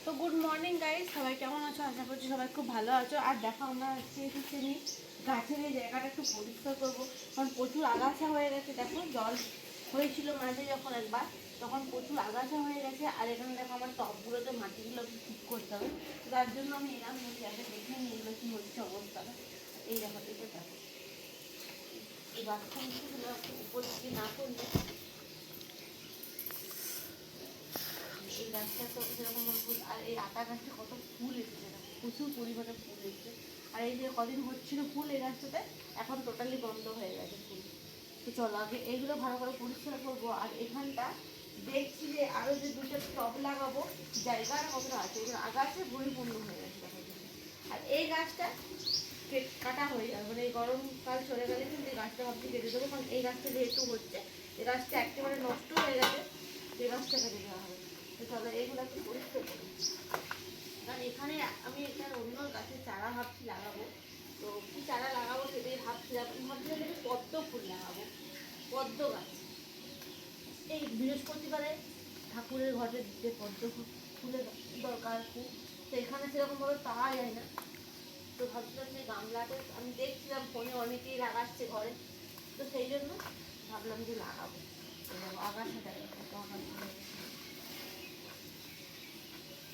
তো good morning guys, সবাই কেমন আছো? আশা করছি সবাই খুব ভালো আছো। আর দেখো আমরা আজকে নিয়ে গাছের এই জায়গাটা একটু পরিষ্কার করবো, কারণ প্রচুর আগাছা হয়ে গেছে। দেখো জল হয়েছিল মাঝে যখন একবার, তখন প্রচুর আগাছা হয়ে গেছে। আর এখানে দেখো আমার টবগুলোতে মাটিগুলো ঠিক করতে হবে, তো তার জন্য আমি এরকম বলছি আগে দেখে নিয়ে এগুলো কী হচ্ছে অবস্থাটা। এই দেখো এটা দেখো, এই বাথরুমগুলো উপর দিকে না করলে এই গাছটা তো সেরকম ফুল। আর এই আটা গাছটা কত ফুল এসেছে, প্রচুর পরিমাণে ফুল এসেছে। আর এই যে কদিন হচ্ছিল ফুল এই গাছটাতে, এখন টোটালি বন্ধ হয়ে গেছে ফুল। তো চলো আগে এইগুলো ভালো করে পরিষ্কার করবো। আর এখানটা দেখছি যে আরও যে দুটো টব লাগাবো, জায়গার কতটা আছে, এগুলো আগাছে পরিপূর্ণ হয়ে গেছে দেখা যাচ্ছে। আর এই গাছটা কাটা হয়ে যাবে, মানে এই গরমকাল চলে গেলে কিন্তু এই গাছটা ভাবছি কেটে দেবো, কারণ এই গাছটা যেহেতু হচ্ছে, এই গাছটা একেবারে নষ্ট হয়ে গেছে, এই গাছটা কেটে দেওয়া হবে। তো চলো এইগুলো একটু পরিষ্কার করি। কারণ এখানে আমি এখানে অন্য গাছের চারা ভাবছি লাগাবো, তো কী চারা লাগাবো সেটাই ভাবছিলাম যে পদ্ম ফুল লাগাবো, পদ্ম গাছ। এই বৃহস্পতিবারে ঠাকুরের ঘরে যে পদ্ম ফুলের দরকার খুব, তো এখানে সেরকমভাবে পাওয়া যায় না। তো ভাবছিলাম যে গামলাতে আমি দেখছিলাম ফোনে অনেকেই লাগাচ্ছে ঘরে, তো সেই জন্য ভাবলাম যে লাগাবো। আগাছাটা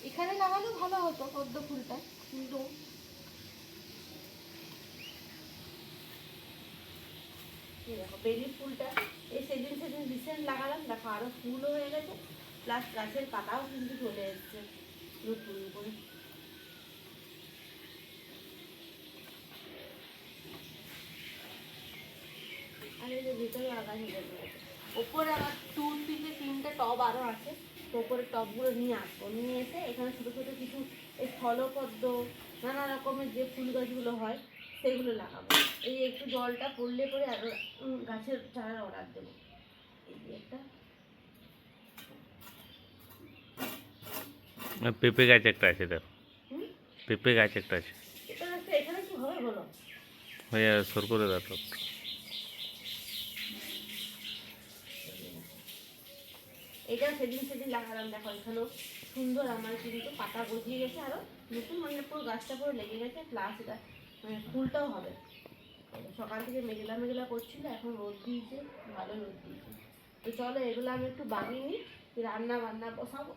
এখানে লাগানো ভালো হতো পদ্ম ফুলটা, কিন্তু দেখো বেলি ফুলটা এই সেদিন রিসেন্ট লাগালাম, দেখো আরো ফুলও হয়ে গেছে, প্লাস গাছের পাতাও কিন্তু চলে এসছে নতুন করে। আর এই যে ভিতরে আগাছা চলে গেছে। ওপরে আমার তিনটে টব আরও আছে, তো ওপরে টবগুলো নিয়ে আসবো, নিয়ে এসে এখানে ছোটো ছোটো কিছু এই স্থলপদ্ম নানা রকমের যে ফুল গাছগুলো হয় সেগুলো লাগাবো। এই একটু জলটা পড়লে পরে আরও গাছের চারা অর্ডার দেবো। এই যে একটা পেঁপে গাছ একটা আছে, দেখো পেঁপে গাছ একটা আছে, এখানে কি হবে বলো? হয়ে সর করে দাও তো। এটা সেদিন লাগালাম, দেখো এখানেও সুন্দর আমার কিন্তু পাতা গজিয়ে গেছে, আরও নতুন মানে পুরো গাছটা পুরো লেগে গেছে, প্লাস এটা মানে ফুলটাও হবে। সকাল থেকে মেঘলা মেঘলা করছিল, এখন রোদ দিয়েছে, ভালো রোদ দিয়েছে। তো চলো এগুলো আমি একটু বানিয়ে নিই, রান্না বান্না বসাবো।